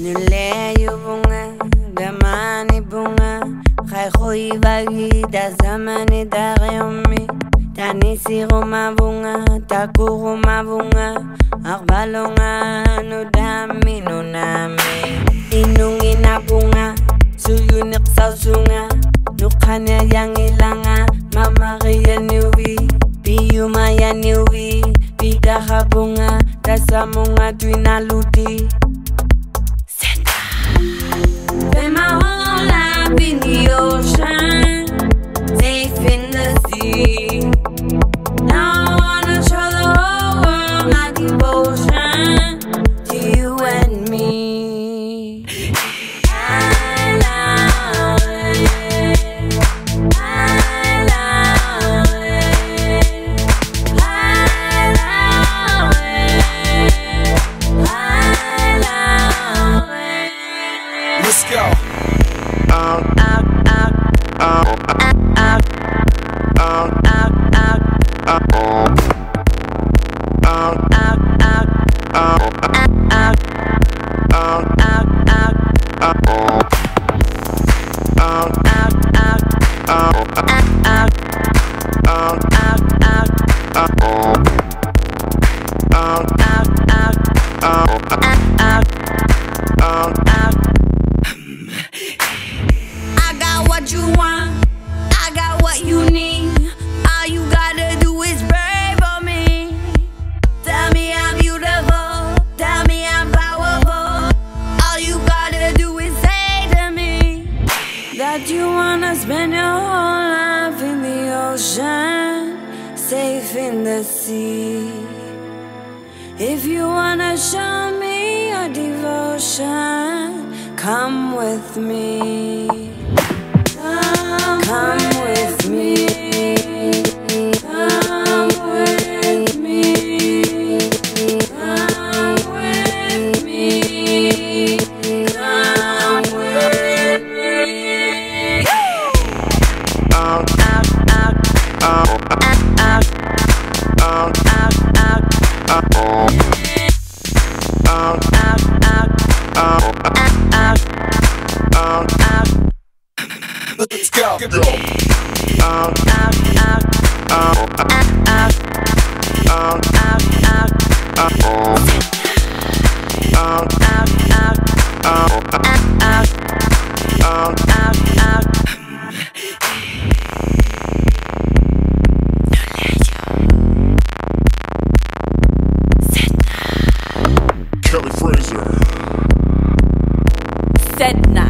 Nuleyo bunga, gamani bunga, khoi bagi da zamani da reomi, tanisi roma bunga, takuru mabunga, akbalonga no dami no name, inungi na bunga, suyunik sausunga, nukanya yang ilanga, mama ria niwi, piyuma ya niwi, pidaha bunga, tasamunga tuina ludi. Spend my whole life in the ocean, safe in the sea. Now I wanna show the whole world my devotion to you and me. I love it. I love it. I love it. I love it. Let's go. I got what you want, I got what you need. All you gotta do is pray for me. Tell me I'm beautiful, tell me I'm powerful. All you gotta do is say to me that you wanna spend your whole life in the ocean, safe in the sea. If you wanna show me your devotion, come with me. Come with me. Come with me. Come with me. Come with me. Let's go. Sedna. Kelly Fraser. Sedna.